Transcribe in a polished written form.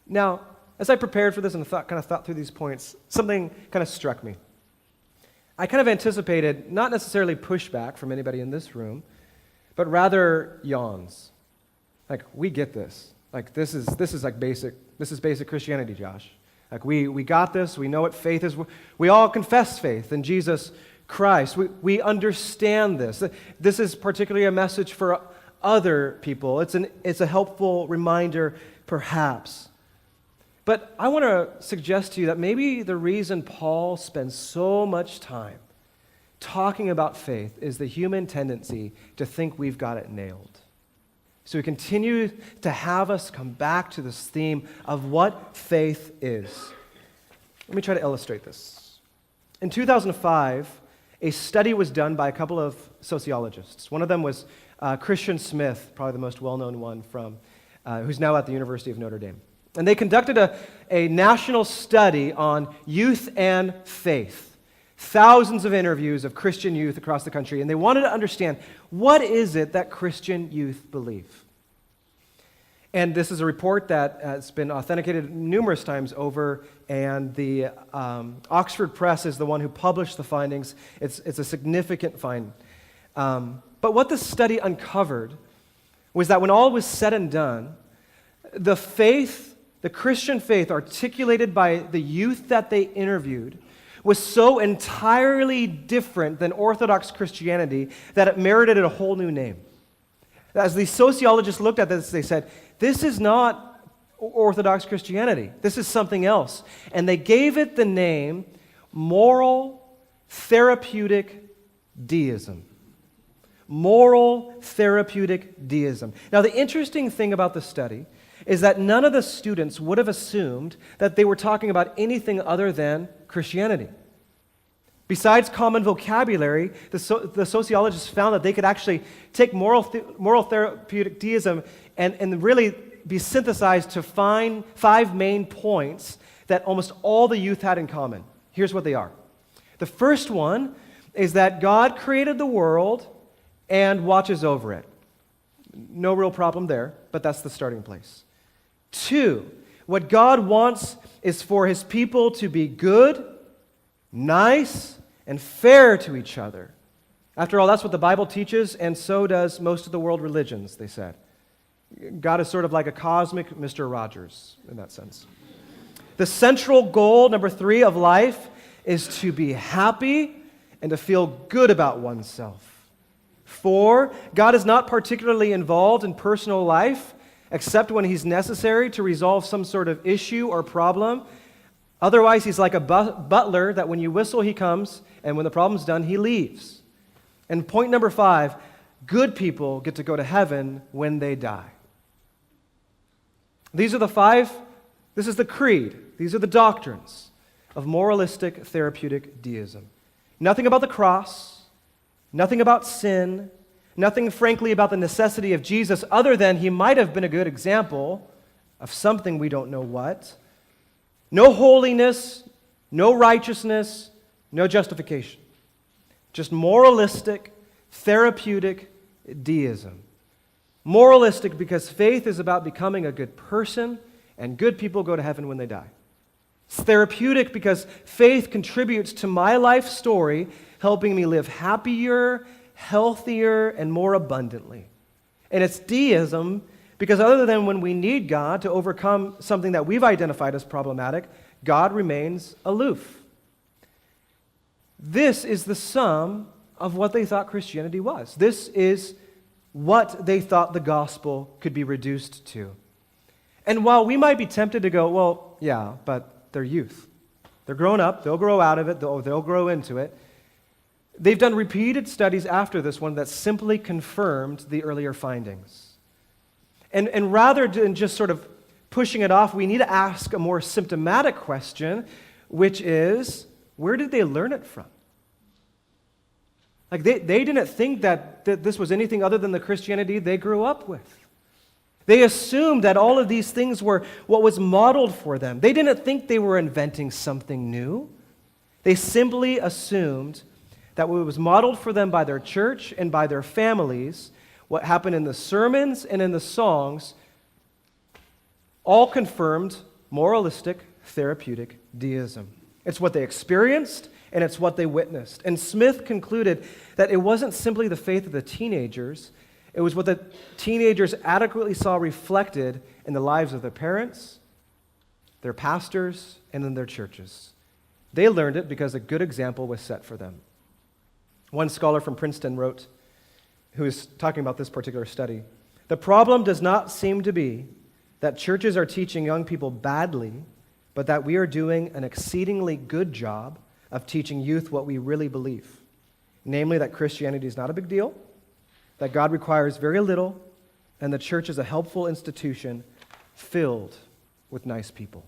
Now, as I prepared for this and kind of thought through these points, something kind of struck me. I kind of anticipated not necessarily pushback from anybody in this room, but rather yawns. Like, we get this. Like, this is basic Christianity, Josh. Like, we got this. We know what faith is. We all confess faith in Jesus Christ. We understand this. This is particularly a message for other people. It's a helpful reminder, perhaps. But I want to suggest to you that maybe the reason Paul spends so much time talking about faith is the human tendency to think we've got it nailed. So we continue to have us come back to this theme of what faith is. Let me try to illustrate this. In 2005, a study was done by a couple of sociologists. One of them was Christian Smith, probably the most well-known one from, who's now at the University of Notre Dame. And they conducted a national study on youth and faith. Thousands of interviews of Christian youth across the country, and they wanted to understand, what is it that Christian youth believe? And this is a report that has been authenticated numerous times over, and the Oxford Press is the one who published the findings. It's a significant find. But what this study uncovered was that when all was said and done, the Christian faith articulated by the youth that they interviewed was so entirely different than Orthodox Christianity that it merited a whole new name. As the sociologists looked at this, they said, this is not Orthodox Christianity. This is something else. And they gave it the name Moral Therapeutic Deism. Moral Therapeutic Deism. Now, the interesting thing about the study is that none of the students would have assumed that they were talking about anything other than Christianity. Besides common vocabulary, the sociologists found that they could actually take moral therapeutic deism and really be synthesized to find 5 main points that almost all the youth had in common. Here's what they are. The first one is that God created the world and watches over it. No real problem there, but that's the starting place. 2, what God wants is for his people to be good, nice, and fair to each other. After all, that's what the Bible teaches, and so does most of the world religions, they said. God is sort of like a cosmic Mr. Rogers in that sense. The central goal, number 3, of life is to be happy and to feel good about oneself. 4, God is not particularly involved in personal life, except when he's necessary to resolve some sort of issue or problem. Otherwise, he's like a butler that when you whistle, he comes, and when the problem's done, he leaves. And point number 5, good people get to go to heaven when they die. These are the 5, this is the creed, these are the doctrines of moralistic therapeutic deism. Nothing about the cross, nothing about sin, nothing, frankly, about the necessity of Jesus other than he might have been a good example of something we don't know what. No holiness, no righteousness, no justification. Just moralistic, therapeutic deism. Moralistic because faith is about becoming a good person, and good people go to heaven when they die. It's therapeutic because faith contributes to my life story, helping me live happier, healthier, and more abundantly. And it's deism because other than when we need God to overcome something that we've identified as problematic, God remains aloof. This is the sum of what they thought Christianity was. This is what they thought the gospel could be reduced to. And while we might be tempted to go, well, yeah, but they're youth. They're grown up, they'll grow out of it, they'll grow into it. They've done repeated studies after this one that simply confirmed the earlier findings. And rather than just sort of pushing it off, we need to ask a more symptomatic question, which is, where did they learn it from? Like they didn't think that this was anything other than the Christianity they grew up with. They assumed that all of these things were what was modeled for them. They didn't think they were inventing something new. They simply assumed that what was modeled for them by their church and by their families, what happened in the sermons and in the songs, all confirmed moralistic therapeutic deism. It's what they experienced, and it's what they witnessed. And Smith concluded that it wasn't simply the faith of the teenagers, it was what the teenagers adequately saw reflected in the lives of their parents, their pastors, and in their churches. They learned it because a good example was set for them. One scholar from Princeton wrote, who is talking about this particular study, "The problem does not seem to be that churches are teaching young people badly, but that we are doing an exceedingly good job of teaching youth what we really believe, namely that Christianity is not a big deal, that God requires very little, and the church is a helpful institution filled with nice people."